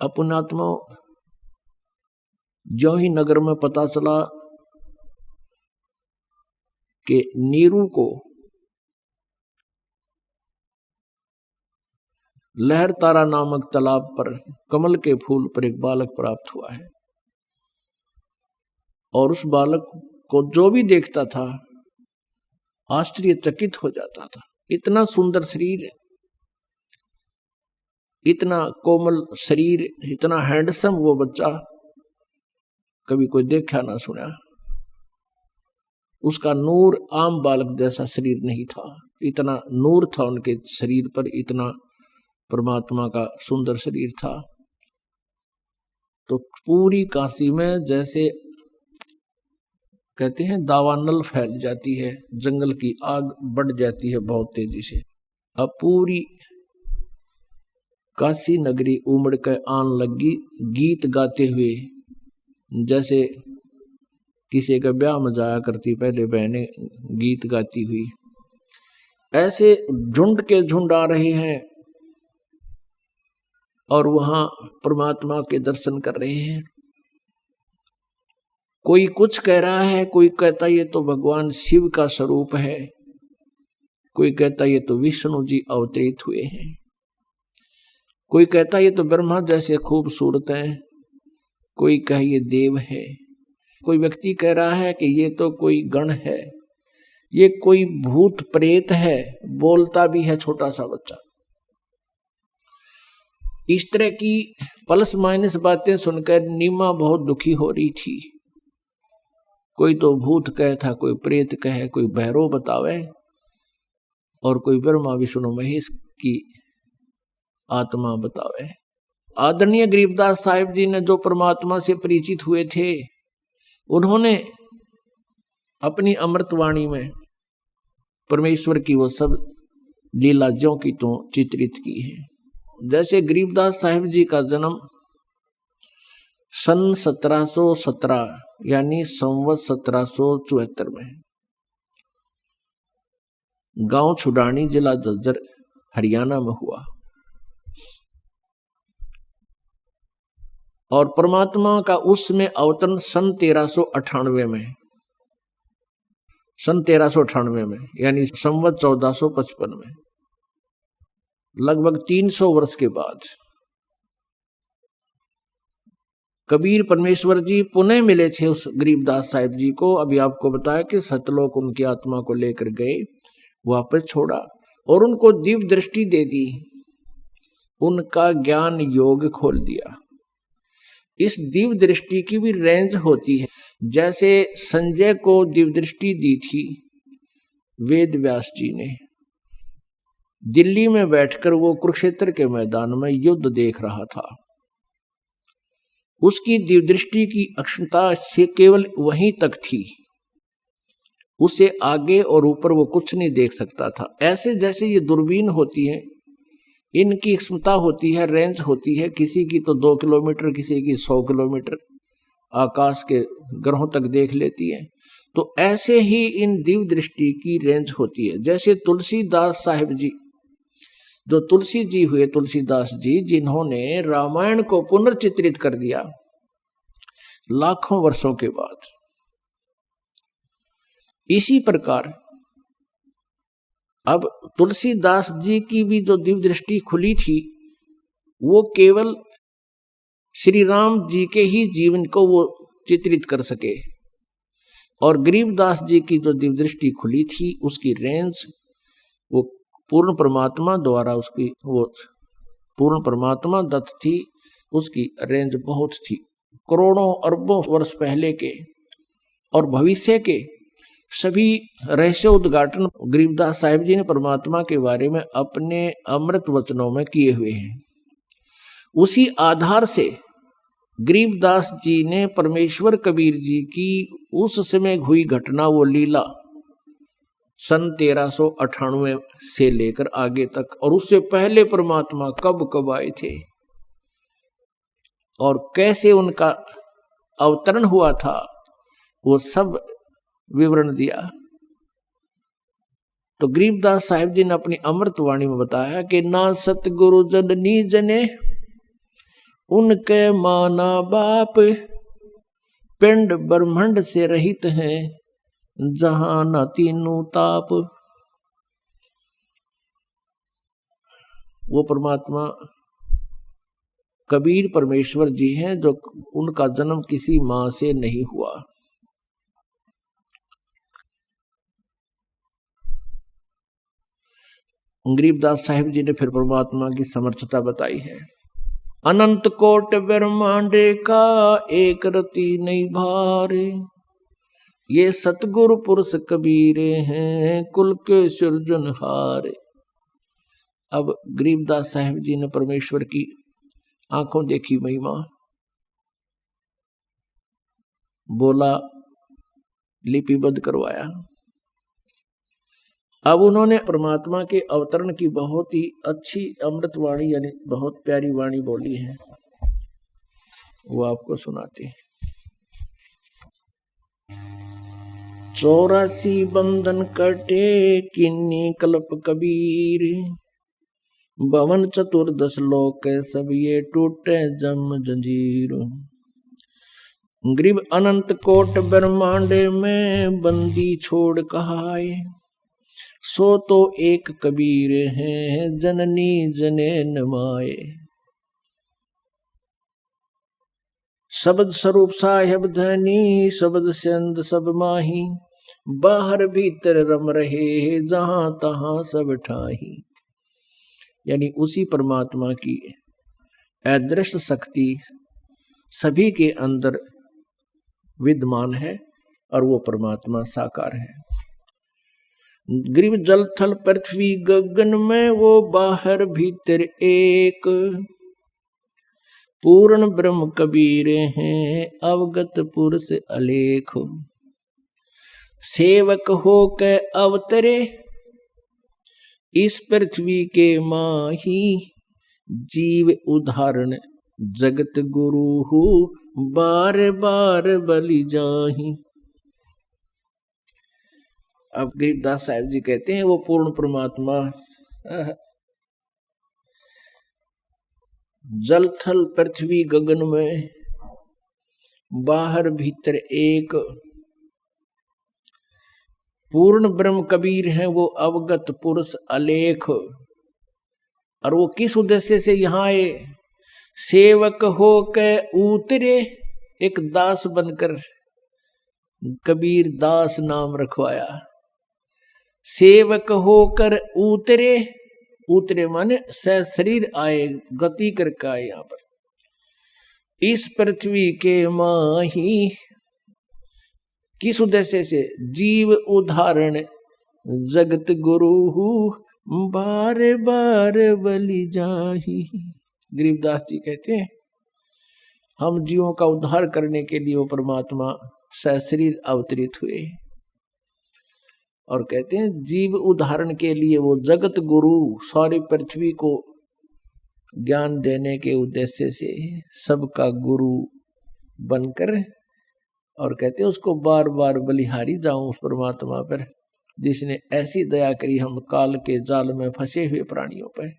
पुण्यात्मा, ज्यों ही नगर में पता चला कि नीरू को लहर तारा नामक तालाब पर कमल के फूल पर एक बालक प्राप्त हुआ है, और उस बालक को जो भी देखता था आश्चर्यचकित हो जाता था। इतना सुंदर शरीर, इतना कोमल शरीर, इतना हैंडसम वो बच्चा कभी कोई देखा ना सुना। उसका नूर आम बालक जैसा शरीर नहीं था, इतना नूर था उनके शरीर पर, इतना परमात्मा का सुंदर शरीर था। तो पूरी काशी में जैसे कहते हैं दावानल फैल जाती है, जंगल की आग बढ़ जाती है बहुत तेजी से। अब पूरी काशी नगरी उमड़ कर आन लगी, गीत गाते हुए, जैसे किसी का ब्याह में जाया करती पहले बहनें गीत गाती हुई, ऐसे झुंड के झुंड आ रहे हैं और वहां परमात्मा के दर्शन कर रहे हैं। कोई कुछ कह रहा है, कोई कहता ये तो भगवान शिव का स्वरूप है, कोई कहता ये तो विष्णु जी अवतरित हुए हैं, कोई कहता ये तो ब्रह्मा जैसे खूबसूरत हैं, कोई कहे ये देव है, कोई व्यक्ति कह रहा है कि ये तो कोई गण है, ये कोई भूत प्रेत है, बोलता भी है छोटा सा बच्चा। इस तरह की प्लस माइनस बातें सुनकर नीमा बहुत दुखी हो रही थी। कोई तो भूत कहे था, कोई प्रेत कहे, कोई भैरव बतावे, और कोई ब्रह्मा विष्णु महेश की आत्मा बतावे। आदरणीय गरीबदास साहिब जी ने जो परमात्मा से परिचित हुए थे, उन्होंने अपनी अमृतवाणी में परमेश्वर की वो सब लीला ज्यों की त्यों चित्रित की है। जैसे गरीबदास साहिब जी का जन्म सन 1717 यानी संवत 1774 में गांव छुडानी, जिला झज्जर, हरियाणा में हुआ, और परमात्मा का उसमें अवतरण सन 1398 में, सन 1398 में यानी संवत 1455 में, लगभग 300 वर्ष के बाद कबीर परमेश्वर जी पुनः मिले थे उस गरीबदास साहिब जी को। अभी आपको बताया कि सतलोक उनकी आत्मा को लेकर गए, वापस छोड़ा और उनको दिव्य दृष्टि दे दी, उनका ज्ञान योग खोल दिया। इस दिव्य दृष्टि की भी रेंज होती है। जैसे संजय को दिव्य दृष्टि दी थी वेद व्यास जी ने, दिल्ली में बैठकर वो कुरुक्षेत्र के मैदान में युद्ध देख रहा था, उसकी दिव्य दृष्टि की अक्षमता से केवल वहीं तक थी, उसे आगे और ऊपर वो कुछ नहीं देख सकता था। ऐसे जैसे ये दूरबीन होती है, इनकी क्षमता होती है, रेंज होती है, किसी की तो 2 किलोमीटर, किसी की 100 किलोमीटर आकाश के ग्रहों तक देख लेती है। तो ऐसे ही इन दिव्य दृष्टि की रेंज होती है। जैसे तुलसीदास साहिब जी, जो तुलसी जी हुए, तुलसीदास जी, जिन्होंने रामायण को पुनर्चित्रित कर दिया लाखों वर्षों के बाद। इसी प्रकार अब तुलसीदास जी की भी जो दिव्य दृष्टि खुली थी, वो केवल श्री राम जी के ही जीवन को वो चित्रित कर सके, और गरीबदास जी की जो दिव्य दृष्टि खुली थी, उसकी रेंज वो पूर्ण परमात्मा द्वारा, उसकी वो पूर्ण परमात्मा दत्त थी, उसकी रेंज बहुत थी। करोड़ों अरबों वर्ष पहले के और भविष्य के सभी रहस्य उद्घाटन गरीबदास साहिब जी ने परमात्मा के बारे में अपने अमृत वचनों में किए हुए हैं। उसी आधार से गरीबदास जी ने परमेश्वर कबीर जी की उस समय हुई घटना, वो लीला सन 1398 से लेकर आगे तक, और उससे पहले परमात्मा कब कब आए थे और कैसे उनका अवतरण हुआ था, वो सब विवरण दिया। तो गरीबदास साहिब जी ने अपनी अमृतवाणी में बताया कि ना सतगुरु जननी जने उनके माना बाप पिंड ब्रह्मांड से रहित हैं, जहां न तीनों ताप। वो परमात्मा कबीर परमेश्वर जी हैं, जो उनका जन्म किसी मां से नहीं हुआ। गरीबदास साहिब जी ने फिर परमात्मा की समर्थता बताई है। अनंत कोट ब्रह्मांडे का एक रति नहीं भारे, ये सतगुरु पुरुष कबीरे हैं, कुल के सृजनहारे। अब गरीबदास साहिब जी ने परमेश्वर की आंखों देखी महिमा, बोला, लिपिबद्ध करवाया। अब उन्होंने परमात्मा के अवतरण की बहुत ही अच्छी अमृत वाणी, यानी बहुत प्यारी वाणी बोली है, वो आपको सुनाते हैं। 84 बंधन कटे किन्नी कल्प कबीर, भवन चतुर्दश लोक सब ये टूटे जम जंजीर। गरीब अनंत कोट ब्रह्मांडे में बंदी छोड़ कहाए, सो तो एक कबीर है जननी जने नमाए। शब्द स्वरूप साहेब धनी शब्द संद सब माही, बाहर भीतर रम रहे जहां तहां सब ठाही। यानी उसी परमात्मा की अदृश्य शक्ति सभी के अंदर विद्यमान है, और वो परमात्मा साकार है। गरीब जल थल पृथ्वी गगन में वो बाहर भीतर एक, पूर्ण ब्रह्म कबीर हैं अवगत पुरुष अलेख। सेवक हो के अवतरे इस पृथ्वी के माही, जीव उदाहरण जगत गुरु हो बार बार बलि जाही। अब गरीबदास साहिब जी कहते हैं वो पूर्ण परमात्मा जल थल पृथ्वी गगन में बाहर भीतर एक, पूर्ण ब्रह्म कबीर हैं वो अवगत पुरुष अलेख। और वो किस उद्देश्य से यहाँ आए? सेवक हो के उतरे, एक दास बनकर कबीर दास नाम रखवाया। सेवक होकर उतरे, उतरे माने शरीर आए, गति करके आए यहाँ पर इस पृथ्वी के माही। किस उद्देश्य से? जीव उदाहरण जगत गुरु बार बार बलि जाही। गरीबदास जी कहते हैं हम जीवों का उद्धार करने के लिए वो परमात्मा सशरीर अवतरित हुए, और कहते हैं जीव उदाहरण के लिए वो जगत गुरु सारी पृथ्वी को ज्ञान देने के उद्देश्य से सबका गुरु बनकर, और कहते हैं उसको बार बार बलिहारी जाऊं उस परमात्मा पर जिसने ऐसी दया करी हम काल के जाल में फंसे हुए प्राणियों पर।